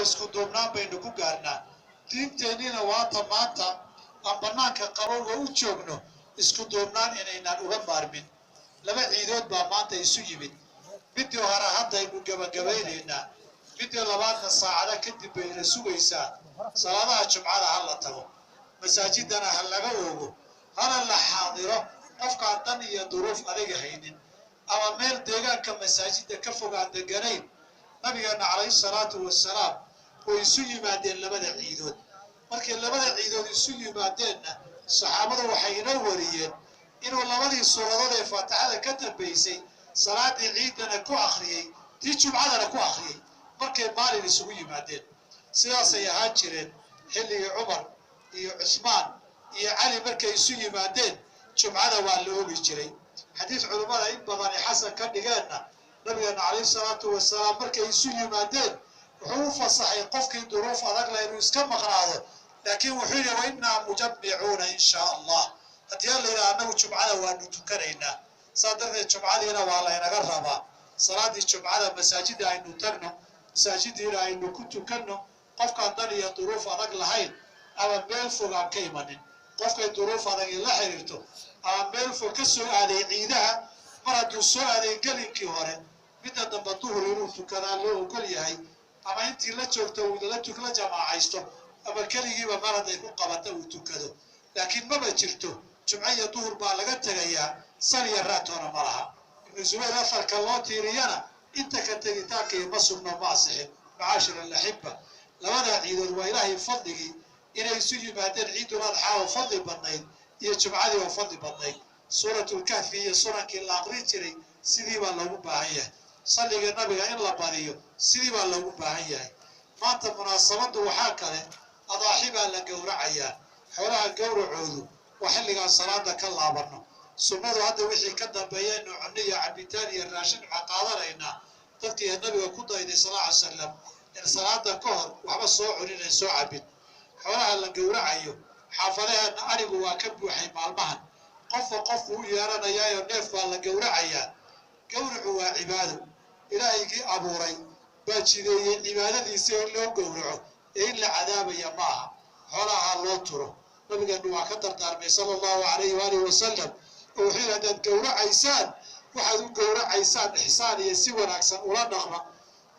isku duubnaan baynu ku gaarnaa diinteennina waata maanta aan bannaanka qabowga u joogno isku duubnaan inaynaan uga maarmin laba ciidood baa maanta isu yimid midii hore haddaynu gabagabaynaynaa midii labaadna saacada kadib bayna sugaysaa salaadaha jumcada ha la tago masaajidana ha laga oogo hana la xaadiro qofkaan dan iyo duruuf adiga haynin ama meel deegaanka masaajidda ka fogaan deganayn nabigeena calayhi salaatu wasalaam way isu yimaadeen labada ciidood markay labada ciidood isu yimaadeenna saxaabadu waxay inoo wariyeen inuu labadii suuradood ee faatixada ka dambaysay salaadii ciidana ku akhriyey tii jumcadana ku akhriyey markay maalin isugu yimaadeen sidaasay ahaan jireen xilligii cumar iyo cusmaan iyo cali markay isu yimaadeen jumcada waa la ogi jiray xadiis culummada in badan ay xasan ka dhigeenna nabigeena calayhi salaatu wasalaam markay isu yimaadeen wuxuu u fasaxay qofkii duruuf adag leh inuu iska maqnaado laakiin wuxuu yidhi wa innaa mujammicuuna in shaa allah haddii alla yidhaha annagu jumcada waanu tukanaynaa saa darteed jumcadiina waa laynaga rabaa salaadii jumcada masaajida aynu tagno masaajidiina aynu ku tukanno qofkaan dan iyo duruuf adag lahayn ama meel fog aan ka imanin qofkay duruuf adag la xiriirto ama meel fog ka soo aaday ciidaha mar hadduu soo aaday gelinkii hore midda dambe duhur inuu tukadaa loo ogol yahay ama intii la joogto uu la jamaacaysto ama keligiiba mar hadday ku qabata uu tukado laakiin maba jirto jumco iyo duhur baa laga tegayaa sal iyo raatoona ma laha ibnu zubayr afarka loo tiiriyana inta ka tegitaanka iyo ma sugno ma asixin macaashir alaxiba labada ciidood waa ilaahay fadligii inay isu yimaadeen ciidul adxaa oo fadli badnayd iyo jumcadii oo fadli badnayd suuratulkahfi iyo sunankii la aqrin jiray sidii baa loogu baahan yahay salliga nabiga in la badiyo sidii baa loogu baahan yahay maanta munaasabadu waxaa kale adaaxi baa la gowracayaa xoolaha gowracoodu waa xilligaan salaada ka laabano sunnadu hadda wixii ka dambeeya inu cunno iyo cabitaan iyo raashin waxaa qaadanaynaa dadkii nabiga ku dayday sallallahu alayhi wasallam in salaada ka hor waxba soo cunin soo cabin xoolaha la gowracayo xaafadaheena arigu waa ka buuxay maalmahan qofka qofku u yeeranayaayo neef baa la gowracayaa gowracu waa cibaado ilaahigii abuuray baa jideeyey cibaadadiisa in loo gowraco ee in la cadaabaya maaha xoolaha loo turo nabigeenu waa ka dardaarmay sala allahu calayhi waalihi wasalam oo wuxuu yidhi haddaad gowracaysaan waxaad u gowracaysaan ixsaan iyo si wanaagsan ula dhaqma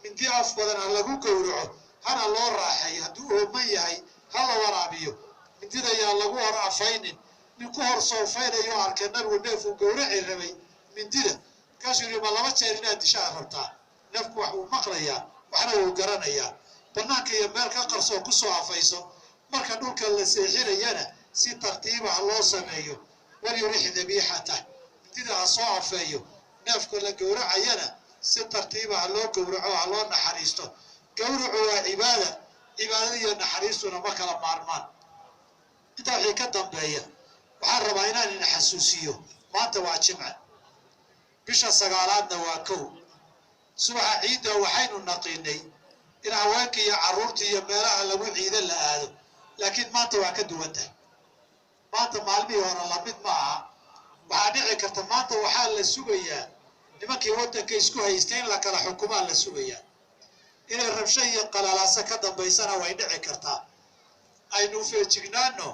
mindi af badan ha lagu gowraco hana loo raaxeeyo hadduu ooman yahay ha la waraabiyo mindida yaa lagu hor afaynin nin ku hor soofaynayo arkay nabigu neefuu gowraci rabay mindida markaasuu yidhi ma laba jeer inaad dishaa rabtaa neefku wax uu maqlayaa waxna wuu garanayaa bannaanka iyo meel ka qarsoo ku soo afayso marka dhulka la seexinayana si tartiiba ha loo sameeyo walyurix dabiixatah midida ha soo afeeyo neefka la gowracayana si tartiiba ha loo gowraco ha loo naxariisto gowracu waa cibaadada iyo naxariistuna ma kala maarmaan intaa wixii ka dambeeya waxaan rabaa inaan ina xasuusiyo maanta waa jimca bisha 9aadna waa 1 subaxa ciidda waxaynu naqiinay in haweenka iyo carruurta iyo meelaha lagu ciidan la aado laakiin maanta waa ka duwan tahay maanta maalmihii hore lamid ma aha waxaa dhici karta maanta waxaa la sugayaa nimankii waddanka isku haystay in la kala xukumaa la sugayaa inay rabsho iyo qalalaasa ka dambaysana way dhici kartaa aynu feejignaano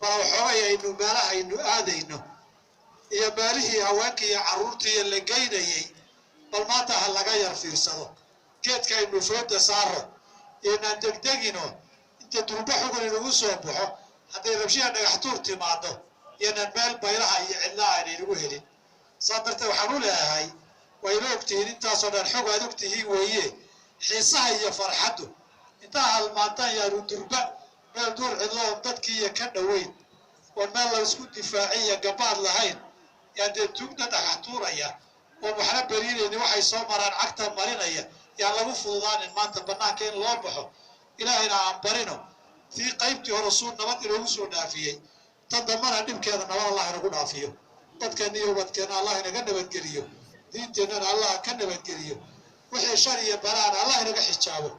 bal waxoogay aynu meelaha aynu aadayno iyo meelihii haweenka iyo carruurta iyo la geynayay bal maanta ha laga yar fiirsado geedka aynu fooda saaro inaan degdegino inta durba xugun inagu soo baxo hadday rabshiya dhagaxtuur timaado inaan meel baylaha iyo cidlaa aynagu helin saa darteed waxaan u leeyahay wayna ogtihiin intaasoo dhan xog aad ogtihiin weeye xiisaha iyo farxaddu intaa halmaantaan yaanu durba meel duur cidlo oo dadkii iyo ka dhoweyn oo meel la isku difaaciy iyo gabaad lahayn yaan dee tugna dhagaxtuuraya oo waxna beriinayni waxay soo maraan cagta marinaya yaan lagu fududaanin maanta bannaanka in loo baxo ilaahayna aan barino tii qaybtii hore suu nabad inoogu soo dhaafiyey tan dambana dhibkeeda nabad allah inagu dhaafiyo dadkeenna iyo ubadkeenna allah inaga nabadgeliyo diinteennana allah ka nabadgeliyo wixii shar iyo balaana allah inaga xijaabo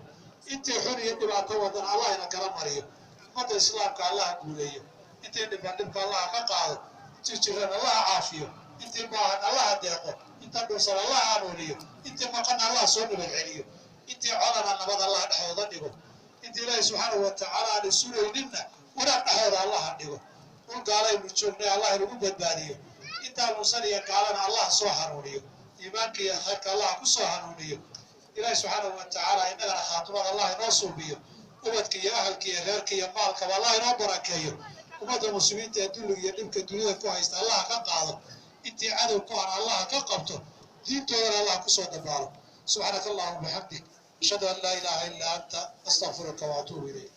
intii xun iyo dhibaato wadan allah ina kala mariyo ummadda islaamka allah guuleeyo intii dhibka allah ka qaado intii jiran allah caafiyo intii baahan allah deeqo inta dhuusan allah hanuuniyo intii maqan allah soo nabad celiyo intii sulayninna wanaag dhexdooda allah ha dhigo dhul gaalaynu joognay allah inagu badbaadiyo intaa nuusaniya gaalana allah soo hanuuniyo iimaanka iyo khayrka allah ku soo hanuuniyo ilaahi subxaanahu watacaala innagana khaatimada allah inoo suubiyo ubadka iyo ahalka iyo reerka iyo maalkaba allah inoo barakeeyo ummadda muslimiinta ee dulliga iyo dhibka dunida ku haysta allah ka qaado intii cadow ku hana allah ka qabto diintoodana allah ku soo dabaalo subxaanaka allahuma bixamdik ashhadu an laa ilaaha illaa anta astaghfiruka wa atuubu ilayk